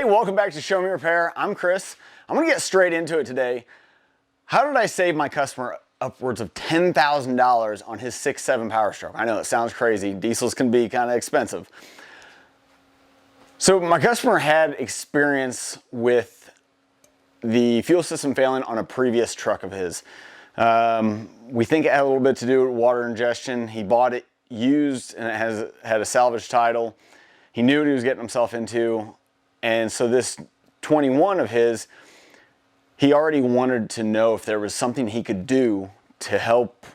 welcome back to Show Me Repair. I'm Chris. I'm gonna get straight into it today. How did I save my customer upwards of $10,000 on his 6.7 Powerstroke? I know it sounds crazy. Diesels can be kind of expensive. So my customer had experience with the fuel system failing on a previous truck of his. We think it had a little bit to do with water ingestion. He bought it used and it had a salvage title. He knew what he was getting himself into. And so this 21 of his, he already wanted to know if there was something he could do to help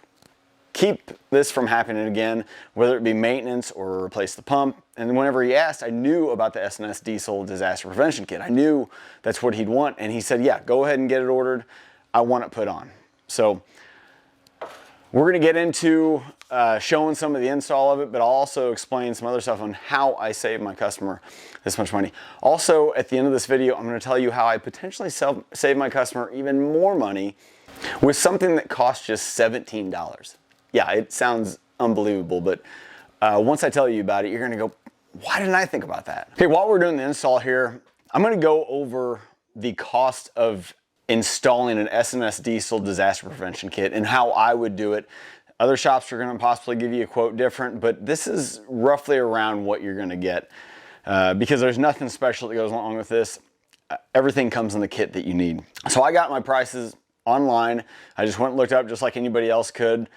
keep this from happening again, whether it be maintenance or replace the pump. And whenever he asked, I knew about the S&S Diesel Disaster Prevention Kit. I knew that's what he'd want. And he said, yeah, go ahead and get it ordered. I want it put on. So we're gonna get into showing some of the install of it, but I'll also explain some other stuff on how I save my customer this much money. Also, at the end of this video, I'm gonna tell you how I potentially save my customer even more money with something that costs just $17. Yeah, it sounds unbelievable, but once I tell you about it, you're gonna go, why didn't I think about that? Okay, while we're doing the install here, I'm gonna go over the cost of installing an S&S Diesel Disaster Prevention Kit and how I would do it. Other shops are gonna possibly give you a quote different, but this is roughly around what you're gonna get because there's nothing special that goes along with this. Everything comes in the kit that you need. So I got my prices online. I just went and looked up just like anybody else could.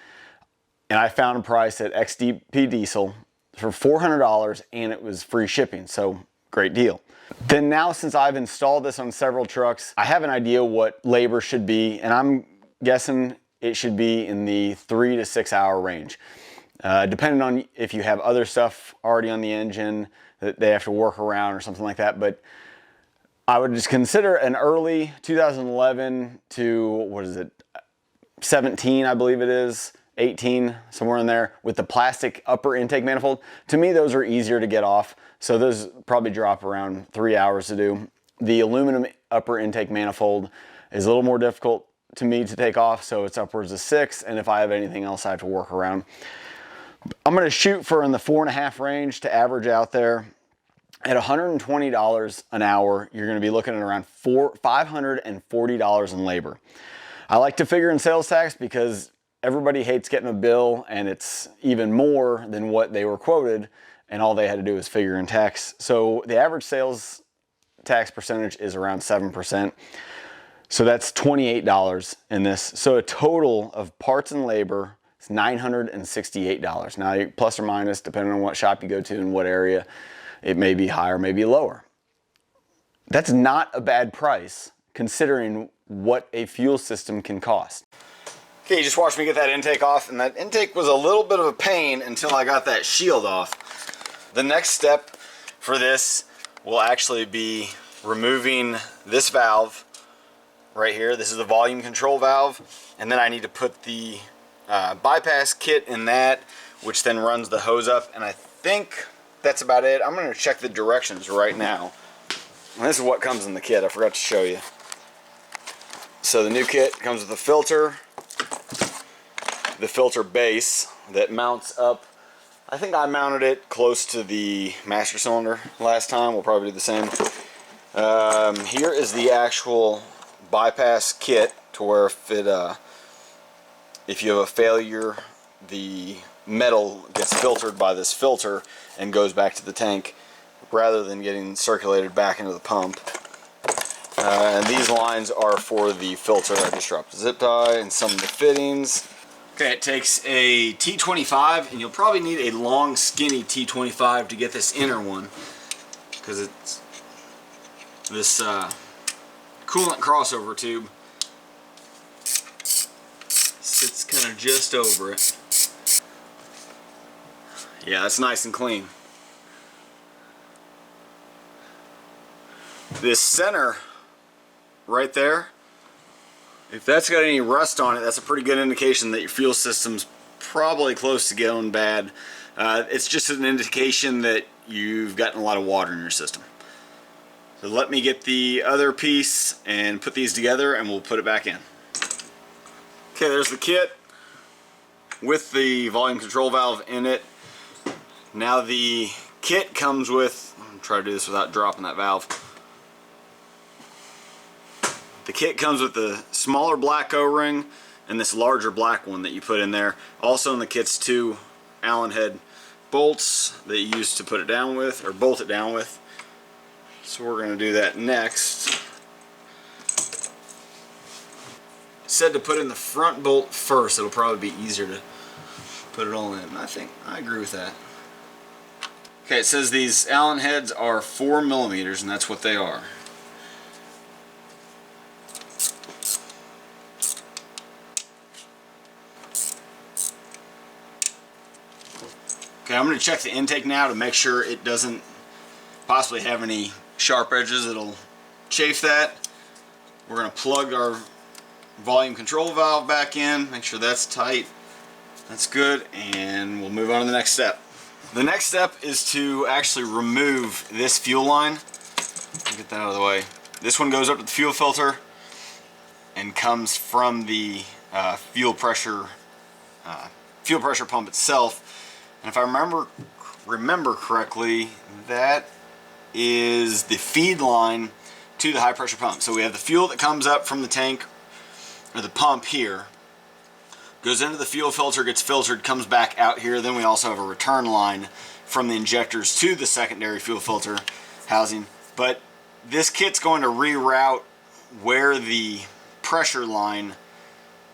And I found a price at XDP Diesel for $400 and it was free shipping. So great deal. Then now, since I've installed this on several trucks, I have an idea what labor should be, and I'm guessing it should be in the 3 to 6 hour range. Depending on if you have other stuff already on the engine that they have to work around or something like that. But I would just consider an early 2011 to, what is it, 17, I believe it is, 18, somewhere in there, with the plastic upper intake manifold. To me, those are easier to get off. So those probably drop around 3 hours to do. The aluminum upper intake manifold is a little more difficult to me to take off, so it's upwards of 6. And if I have anything else I have to work around, I'm gonna shoot for in the 4.5 range to average out there. At $120 an hour, you're gonna be looking at around $540 in labor. I like to figure in sales tax because everybody hates getting a bill and it's even more than what they were quoted, and all they had to do was figure in tax. So the average sales tax percentage is around 7%. So that's $28 in this. So a total of parts and labor is $968. Now, plus or minus, depending on what shop you go to and what area, it may be higher, maybe lower. That's not a bad price considering what a fuel system can cost. Okay, you just watched me get that intake off, and that intake was a little bit of a pain until I got that shield off. The next step for this will actually be removing this valve right here. This is the volume control valve, and then I need to put the bypass kit in that, which then runs the hose up, and I think that's about it. I'm going to check the directions right now. And this is what comes in the kit. I forgot to show you. So the new kit comes with a filter, the filter base that mounts up. I think I mounted it close to the master cylinder last time. We'll probably do the same. Here is the actual bypass kit to where if you have a failure, the metal gets filtered by this filter and goes back to the tank rather than getting circulated back into the pump. And these lines are for the filter. I just dropped the zip tie and some of the fittings. Okay, it takes a T25, and you'll probably need a long, skinny T25 to get this inner one, because it's this coolant crossover tube sits kind of just over it. Yeah, that's nice and clean. This center right there, if that's got any rust on it, that's a pretty good indication that your fuel system's probably close to going bad. It's just an indication that you've gotten a lot of water in your system. So let me get the other piece and put these together and we'll put it back in. Okay, there's the kit with the volume control valve in it. Now the kit comes with, I'm trying to do this without dropping that valve. The kit comes with the smaller black O-ring and this larger black one that you put in there. Also in the kit's 2 Allen head bolts that you use to put it down with, or bolt it down with. So we're going to do that next. It said to put in the front bolt first. It'll probably be easier to put it all in. I think I agree with that. Okay, it says these Allen heads are 4 millimeters, and that's what they are. Okay, I'm going to check the intake now to make sure it doesn't possibly have any sharp edges that'll chafe that. We're going to plug our volume control valve back in, make sure that's tight. That's good, and we'll move on to the next step. The next step is to actually remove this fuel line. Get that out of the way. This one goes up to the fuel filter and comes from the fuel pressure pump itself. And if I remember correctly, that is the feed line to the high pressure pump. So we have the fuel that comes up from the tank or the pump here, goes into the fuel filter, gets filtered, comes back out here. Then we also have a return line from the injectors to the secondary fuel filter housing. But this kit's going to reroute where the pressure line,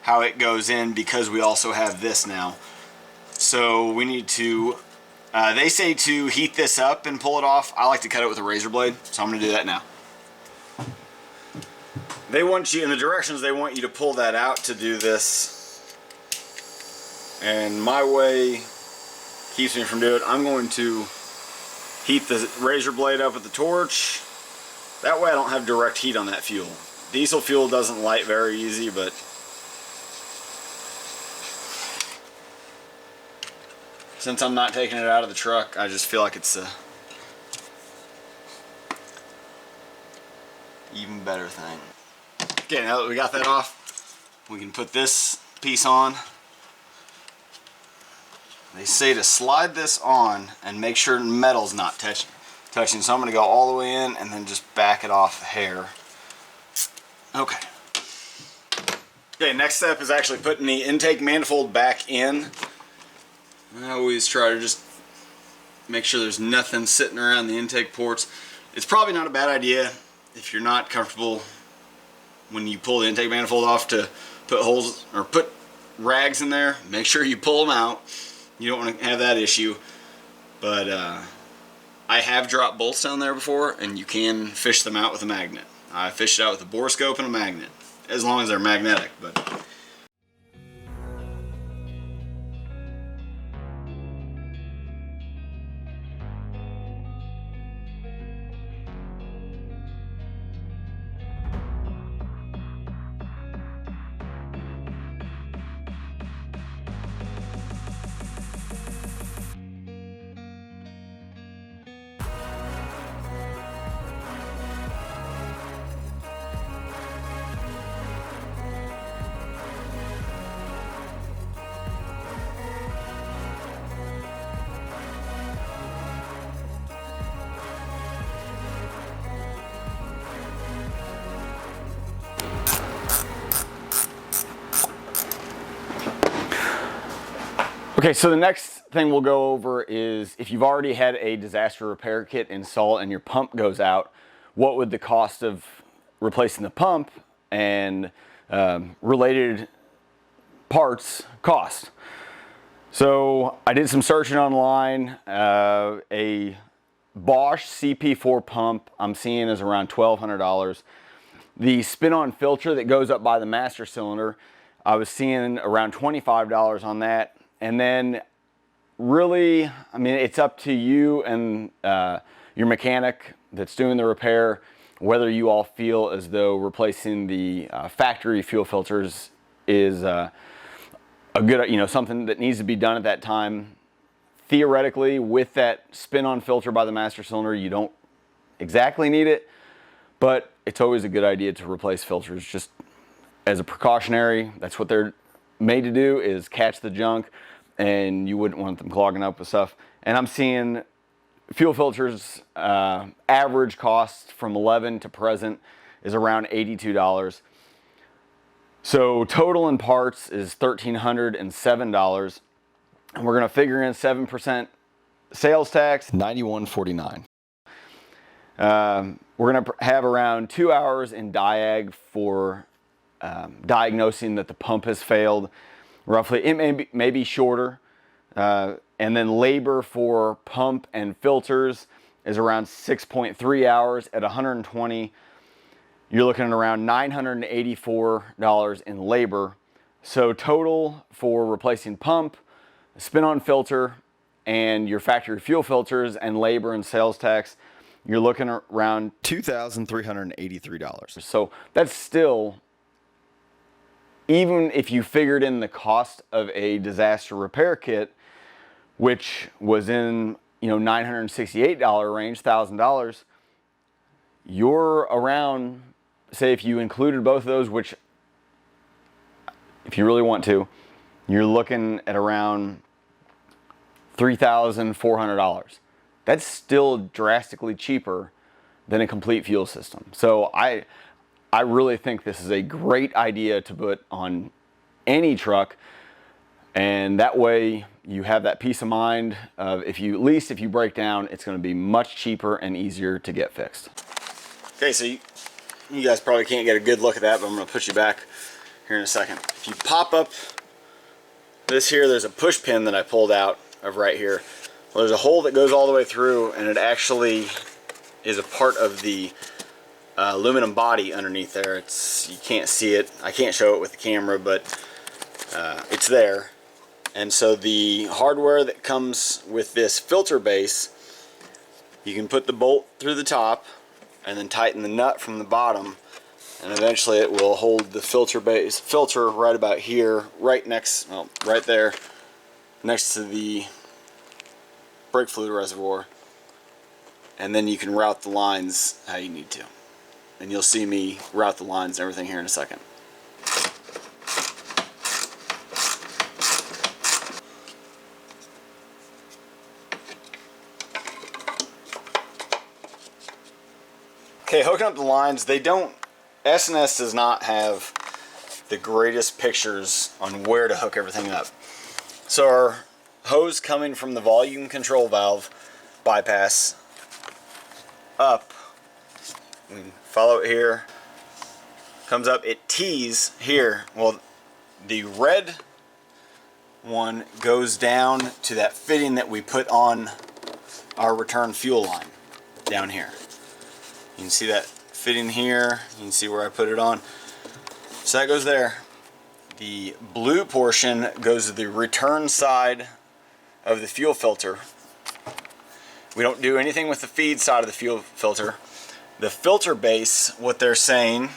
how it goes in, because we also have this now. So we need to, they say to heat this up and pull it off. I like to cut it with a razor blade, so I'm going to do that now. They want you, in the directions, they want you to pull that out to do this. And my way keeps me from doing it. I'm going to heat the razor blade up with the torch. That way I don't have direct heat on that fuel. Diesel fuel doesn't light very easy, but since I'm not taking it out of the truck, I just feel like it's a even better thing. Okay, now that we got that off, we can put this piece on. They say to slide this on and make sure metal's not touching. So I'm going to go all the way in and then just back it off a hair. Okay. Okay, next step is actually putting the intake manifold back in. I always try to just make sure there's nothing sitting around the intake ports. It's probably not a bad idea if you're not comfortable when you pull the intake manifold off to put holes or put rags in there. Make sure you pull them out. You don't want to have that issue. But I have dropped bolts down there before, and you can fish them out with a magnet. I fished it out with a borescope and a magnet, as long as they're magnetic. But okay, so the next thing we'll go over is if you've already had a disaster repair kit installed and your pump goes out, what would the cost of replacing the pump and related parts cost? So I did some searching online. A Bosch CP4 pump I'm seeing is around $1,200. The spin-on filter that goes up by the master cylinder, I was seeing around $25 on that. And then really, I mean, it's up to you and your mechanic that's doing the repair, whether you all feel as though replacing the factory fuel filters is a good, something that needs to be done at that time. Theoretically, with that spin-on filter by the master cylinder, you don't exactly need it, but it's always a good idea to replace filters just as a precautionary. That's what they're made to do, is catch the junk, and you wouldn't want them clogging up with stuff. And I'm seeing fuel filters average cost from 11 to present is around $82. So total in parts is $1,307. And we're gonna figure in 7% sales tax, $91.49. We're gonna have around 2 hours in diag for diagnosing that the pump has failed. Roughly, it may be shorter. And then labor for pump and filters is around 6.3 hours at 120. You're looking at around $984 in labor. So total for replacing pump, spin-on filter, and your factory fuel filters and labor and sales tax, you're looking at around $2,383. So that's still, even if you figured in the cost of a disaster repair kit, which was in, $968 range, $1,000, you're around, say if you included both of those, which if you really want to, you're looking at around $3,400. That's still drastically cheaper than a complete fuel system. So I really think this is a great idea to put on any truck, and that way you have that peace of mind of at least if you break down, it's going to be much cheaper and easier to get fixed. Okay, so you guys probably can't get a good look at that, but I'm going to put you back here in a second. If you pop up this here, there's a push pin that I pulled out of right here. Well, there's a hole that goes all the way through, and it actually is a part of the aluminum body underneath there. You can't see it. I can't show it with the camera, but it's there. And so the hardware that comes with this filter base, you can put the bolt through the top and then tighten the nut from the bottom, and eventually it will hold the filter right about here, right there next to the brake fluid reservoir, and then you can route the lines how you need to. And you'll see me route the lines and everything here in a second. Okay, hooking up the lines, S&S does not have the greatest pictures on where to hook everything up. So our hose coming from the volume control valve bypass up, we can follow it here, comes up, it tees here. Well, the red one goes down to that fitting that we put on our return fuel line down here. You can see that fitting here, you can see where I put it on. So that goes there. The blue portion goes to the return side of the fuel filter. We don't do anything with the feed side of the fuel filter. The filter base, what they're saying,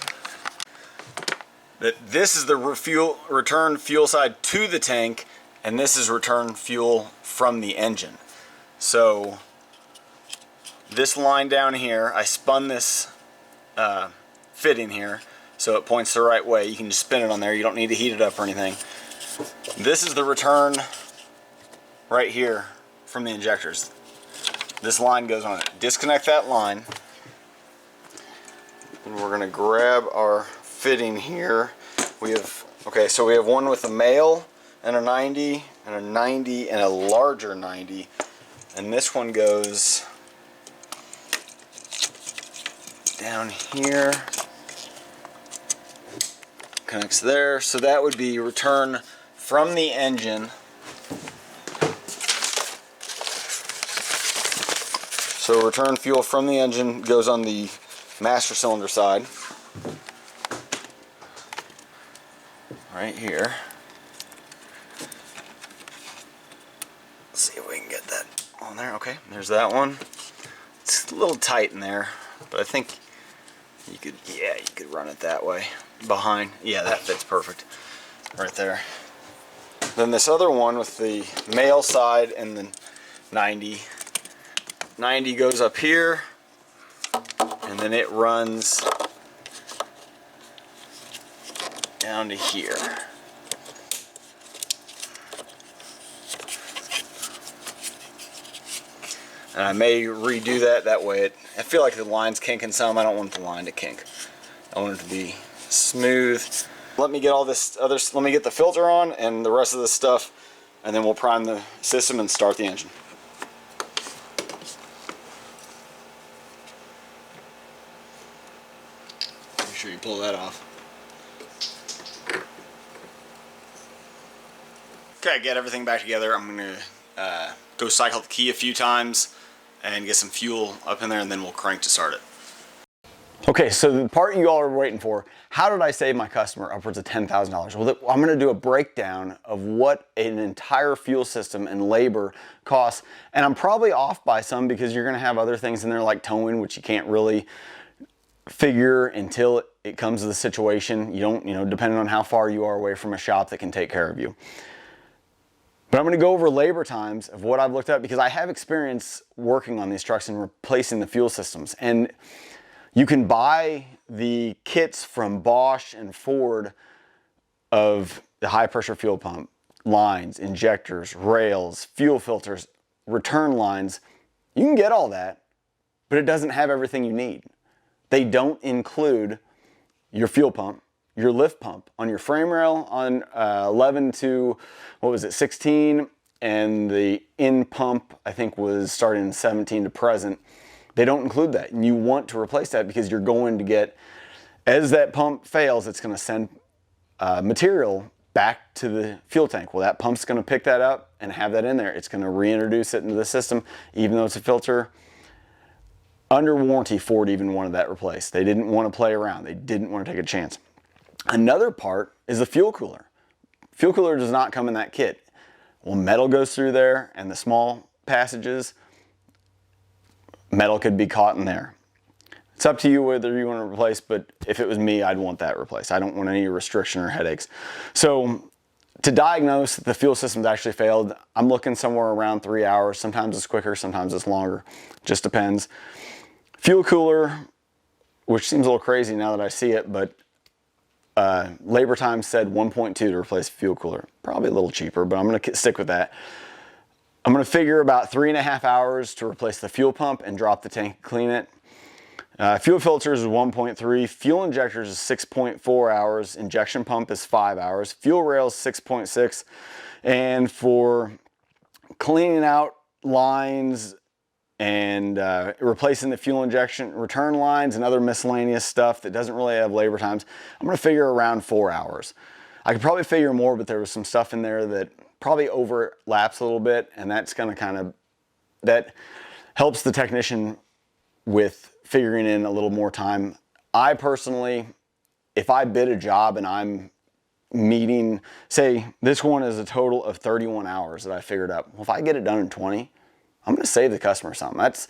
that this is the return fuel side to the tank, and this is return fuel from the engine. So this line down here, I spun this fitting here so it points the right way. You can just spin it on there, you don't need to heat it up or anything. This is the return right here from the injectors. This line goes on it. Disconnect that line, and we're going to grab our fitting here. We have one with a male and a 90 and a 90 and a larger 90, and this one goes down here, connects there. So that would be return from the engine. So return fuel from the engine goes on the master cylinder side, right here. Let's see if we can get that on there. Okay, there's that one. It's a little tight in there, but I think you could run it that way. Behind, yeah, that fits perfect right there. Then this other one with the male side and the 90 goes up here, and then it runs down to here. And I may redo that way. I feel like the line's kinking some. I don't want the line to kink. I want it to be smooth. Let me get all this let me get the filter on and the rest of this stuff, and then we'll prime the system and start the engine. Make sure you pull that off. Okay, get everything back together. I'm gonna go cycle the key a few times and get some fuel up in there, and then we'll crank to start it. Okay, so the part you all are waiting for, how did I save my customer upwards of $10,000? Well, I'm gonna do a breakdown of what an entire fuel system and labor costs, and I'm probably off by some because you're gonna have other things in there like towing, which you can't really figure until it comes to the situation. You don't, depending on how far you are away from a shop that can take care of you. But I'm gonna go over labor times of what I've looked at because I have experience working on these trucks and replacing the fuel systems. And you can buy the kits from Bosch and Ford of the high pressure fuel pump, lines, injectors, rails, fuel filters, return lines. You can get all that, but it doesn't have everything you need. They don't include your fuel pump, your lift pump on your frame rail on 11 to, 16, and the in pump I think was starting in 17 to present. They don't include that, and you want to replace that because you're going to get, as that pump fails, it's going to send material back to the fuel tank. Well, that pump's going to pick that up and have that in there. It's going to reintroduce it into the system, even though it's a filter. Under warranty, Ford even wanted that replaced. They didn't want to play around. They didn't want to take a chance. Another part is the fuel cooler. Fuel cooler does not come in that kit. Well, metal goes through there, and the small passages, metal could be caught in there. It's up to you whether you want to replace, but if it was me, I'd want that replaced. I don't want any restriction or headaches. So to diagnose that the fuel system's actually failed, I'm looking somewhere around 3 hours. Sometimes it's quicker, sometimes it's longer. Just depends. Fuel cooler, which seems a little crazy now that I see it, but labor time said 1.2 to replace fuel cooler. Probably a little cheaper, but I'm gonna stick with that. I'm gonna figure about 3.5 hours to replace the fuel pump and drop the tank, clean it. Fuel filters is 1.3, fuel injectors is 6.4 hours, injection pump is 5 hours, fuel rails 6.6, and for cleaning out lines and replacing the fuel injection return lines and other miscellaneous stuff that doesn't really have labor times, I'm gonna figure around 4 hours. I could probably figure more, but there was some stuff in there that probably overlaps a little bit, and that's gonna that helps the technician with figuring in a little more time. I personally, if I bid a job and I'm meeting, say this one is a total of 31 hours that I figured out. Well, if I get it done in 20, I'm gonna save the customer something. That's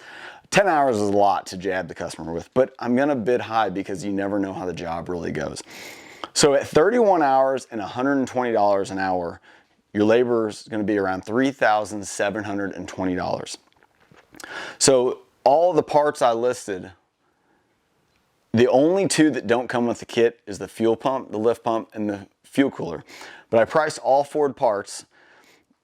10 hours is a lot to jab the customer with, but I'm gonna bid high because you never know how the job really goes. So at 31 hours and $120 an hour, your labor is going to be around $3,720. So all the parts I listed, the only two that don't come with the kit is the fuel pump, the lift pump, and the fuel cooler. But I priced all Ford parts,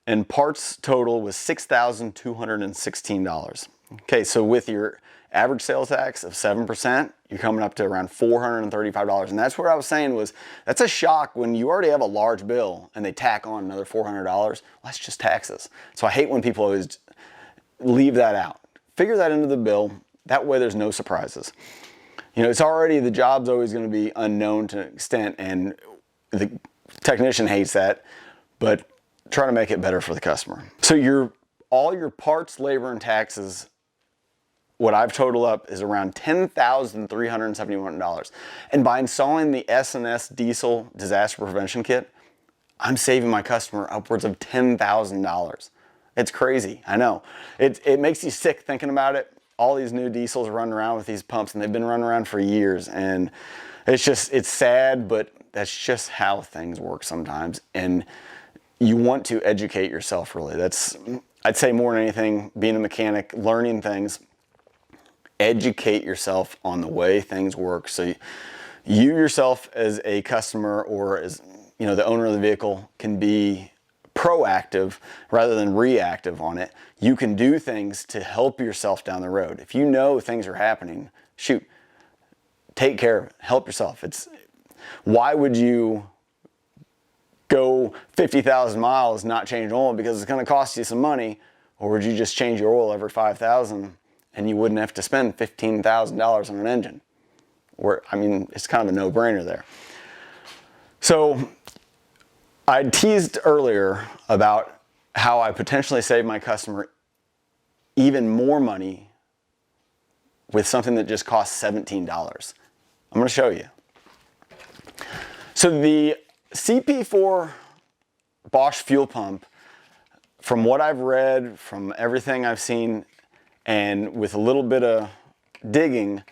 and parts total was $6,216. Okay, so with your average sales tax of 7%, you're coming up to around $435. And that's what I was saying was, that's a shock when you already have a large bill and they tack on another $400. Well, that's just taxes. So I hate when people always leave that out. Figure that into the bill. That way there's no surprises. It's already, the job's always going to be unknown to an extent, and the technician hates that, but try to make it better for the customer. So all your parts, labor, and taxes, what I've totaled up is around $10,371. And by installing the S&S Diesel Disaster Prevention Kit, I'm saving my customer upwards of $10,000. It's crazy, I know. It makes you sick thinking about it. All these new diesels running around with these pumps, and they've been running around for years. And it's sad, but that's just how things work sometimes. And you want to educate yourself, really. That's, I'd say more than anything, being a mechanic, learning things. Educate yourself on the way things work, so you yourself as a customer, or as the owner of the vehicle, can be proactive rather than reactive on it. You can do things to help yourself down the road. If you know things are happening, shoot, take care of it. Help yourself. Why would you go 50,000 miles, not change oil because it's going to cost you some money? Or would you just change your oil every 5,000 and you wouldn't have to spend $15,000 on an engine? I mean, it's kind of a no-brainer there. So I teased earlier about how I potentially save my customer even more money with something that just costs $17. I'm going to show you. So the CP4 Bosch fuel pump, from what I've read, from everything I've seen, and with a little bit of digging,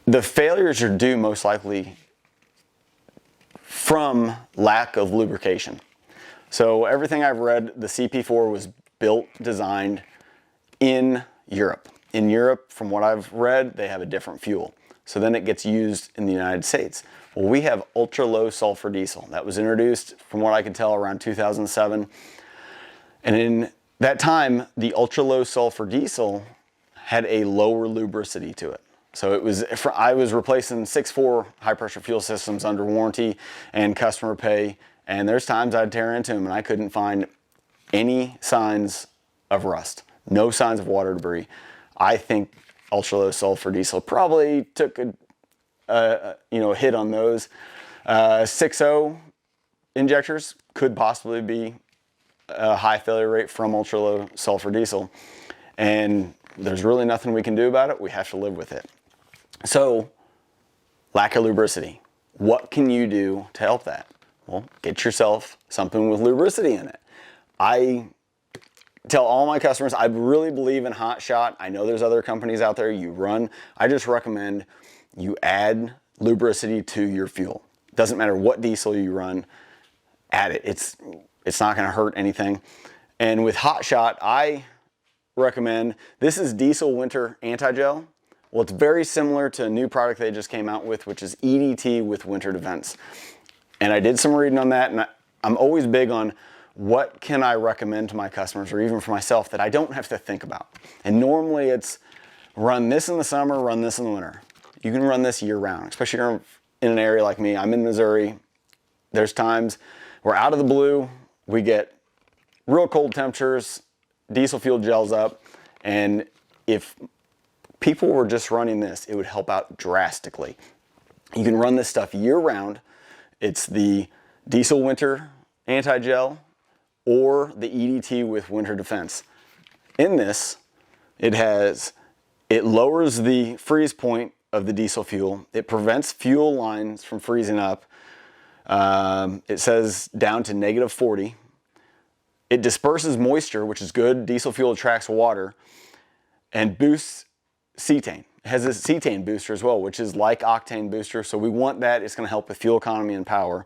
the failures are due most likely from lack of lubrication. So everything I've read, the CP4 was built, designed in Europe. In Europe, from what I've read, they have a different fuel. So then it gets used in the United States. Well, we have ultra low sulfur diesel. That was introduced, from what I can tell, around 2007. And in that time, the ultra low sulfur diesel had a lower lubricity to it. So I was replacing 6.4 high pressure fuel systems under warranty and customer pay. And there's times I'd tear into them and I couldn't find any signs of rust, no signs of water debris. I think ultra low sulfur diesel probably took a hit on those. 6.0 injectors could possibly be a high failure rate from ultra low sulfur diesel, and there's really nothing we can do about it. We have to live with it. So, lack of lubricity. What can you do to help that? Well, get yourself something with lubricity in it. I tell all my customers, I really believe in Hot Shot. I know there's other companies out there you run. I just recommend you add lubricity to your fuel. Doesn't matter what diesel you run, add it. It's not gonna hurt anything. And with Hot Shot, I recommend, this is Diesel Winter Anti-Gel. Well, it's very similar to a new product they just came out with, which is EDT with Winter Defense. And I did some reading on that, and I'm always big on what can I recommend to my customers, or even for myself, that I don't have to think about. And normally it's run this in the summer, run this in the winter. You can run this year round, especially if you're in an area like me. I'm in Missouri. There's times where out of the blue, we get real cold temperatures, diesel fuel gels up, and if people were just running this, it would help out drastically. You can run this stuff year round. It's the Diesel Winter Anti-Gel or the EDT with Winter Defense. In this, it lowers the freeze point of the diesel fuel. It prevents fuel lines from freezing up. It says down to -40. It disperses moisture, which is good. Diesel fuel attracts water and boosts cetane. It has a cetane booster as well, which is like octane booster. So we want that. It's going to help with fuel economy and power.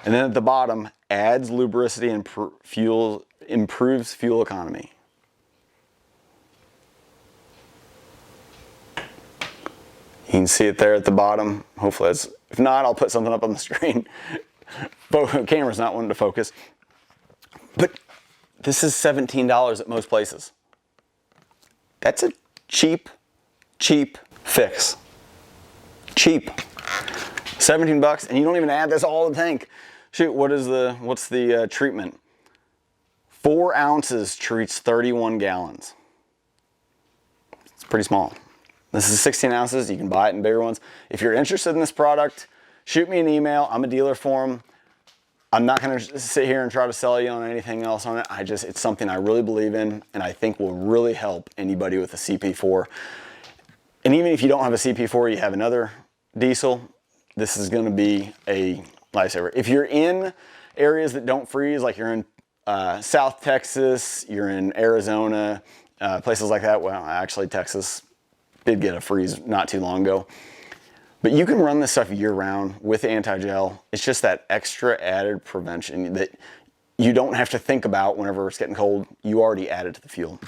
And then at the bottom, adds lubricity and improves fuel economy. You can see it there at the bottom. Hopefully that's, if not, I'll put something up on the screen. The camera's not wanting to focus. But this is $17 at most places. That's a cheap fix. Cheap. 17 bucks, and you don't even add this all to the tank. Shoot, what's the treatment? 4 ounces treats 31 gallons. It's pretty small. This is 16 ounces. You can buy it in bigger ones. If you're interested in this product, shoot me an email. I'm a dealer for them. I'm not going to sit here and try to sell you on anything else on it. It's something I really believe in, and I think will really help anybody with a CP4. And even if you don't have a CP4, you have another diesel, this is going to be a lifesaver. If you're in areas that don't freeze, like you're in South Texas, you're in Arizona, places like that, well, actually Texas did get a freeze not too long ago. But you can run this stuff year round with anti-gel. It's just that extra added prevention that you don't have to think about whenever it's getting cold. You already added to the fuel.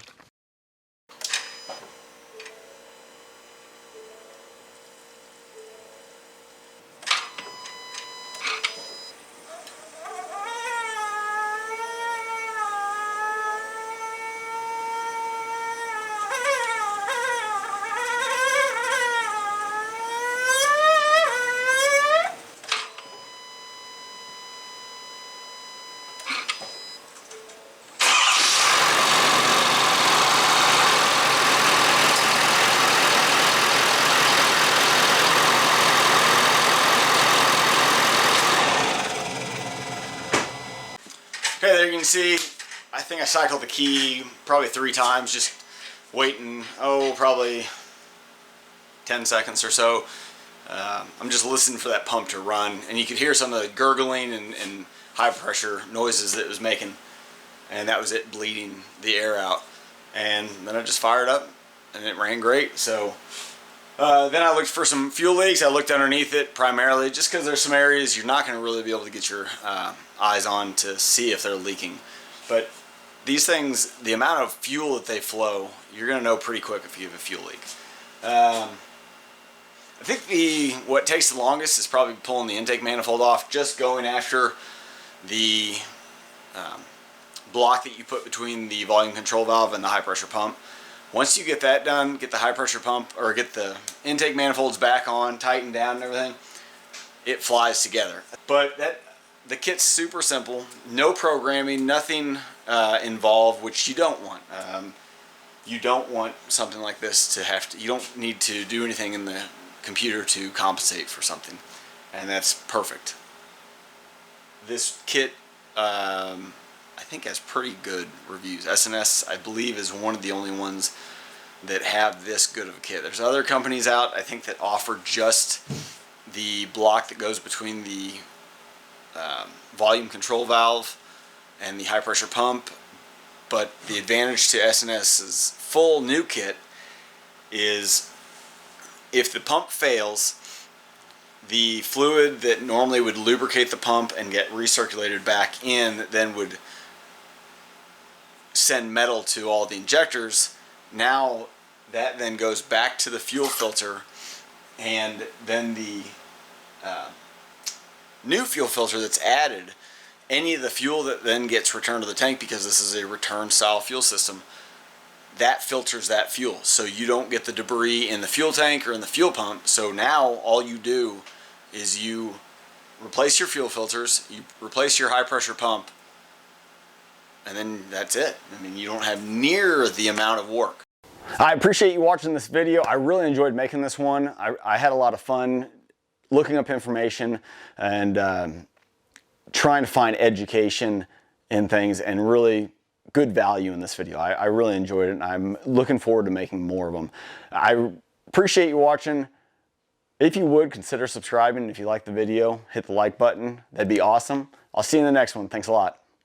see, I think I cycled the key probably 3 times, just waiting, probably 10 seconds or so. I'm just listening for that pump to run, and you could hear some of the gurgling and high pressure noises that it was making, and that was it bleeding the air out. And then I just fired up and it ran great. So then I looked for some fuel leaks. I looked underneath it primarily just because there's some areas you're not going to really be able to get your eyes on to see if they're leaking. But these things, the amount of fuel that they flow, you're going to know pretty quick if you have a fuel leak. I think what takes the longest is probably pulling the intake manifold off, just going after the block that you put between the volume control valve and the high pressure pump. Once you get that done, get the high pressure pump, or get the intake manifolds back on, tightened down and everything, it flies together. But the kit's super simple, no programming, nothing involved, which you don't want. You don't want something like this to have to, you don't need to do anything in the computer to compensate for something, and that's perfect. This kit I think has pretty good reviews. S&S, I believe, is one of the only ones that have this good of a kit. There's other companies out, I think, that offer just the block that goes between the volume control valve and the high pressure pump, but the advantage to S&S's full new kit is if the pump fails, the fluid that normally would lubricate the pump and get recirculated back in then would send metal to all the injectors. Now that then goes back to the fuel filter, and then the new fuel filter that's added, any of the fuel that then gets returned to the tank, because this is a return style fuel system, that filters that fuel, so you don't get the debris in the fuel tank or in the fuel pump. So now all you do is you replace your fuel filters, you replace your high pressure pump, and then that's it. I mean, you don't have near the amount of work. I appreciate you watching this video. I really enjoyed making this one. I had a lot of fun looking up information and trying to find education in things and really good value in this video. I really enjoyed it, and I'm looking forward to making more of them. I appreciate you watching. If you would, consider subscribing. If you like the video, hit the like button. That'd be awesome. I'll see you in the next one. Thanks a lot.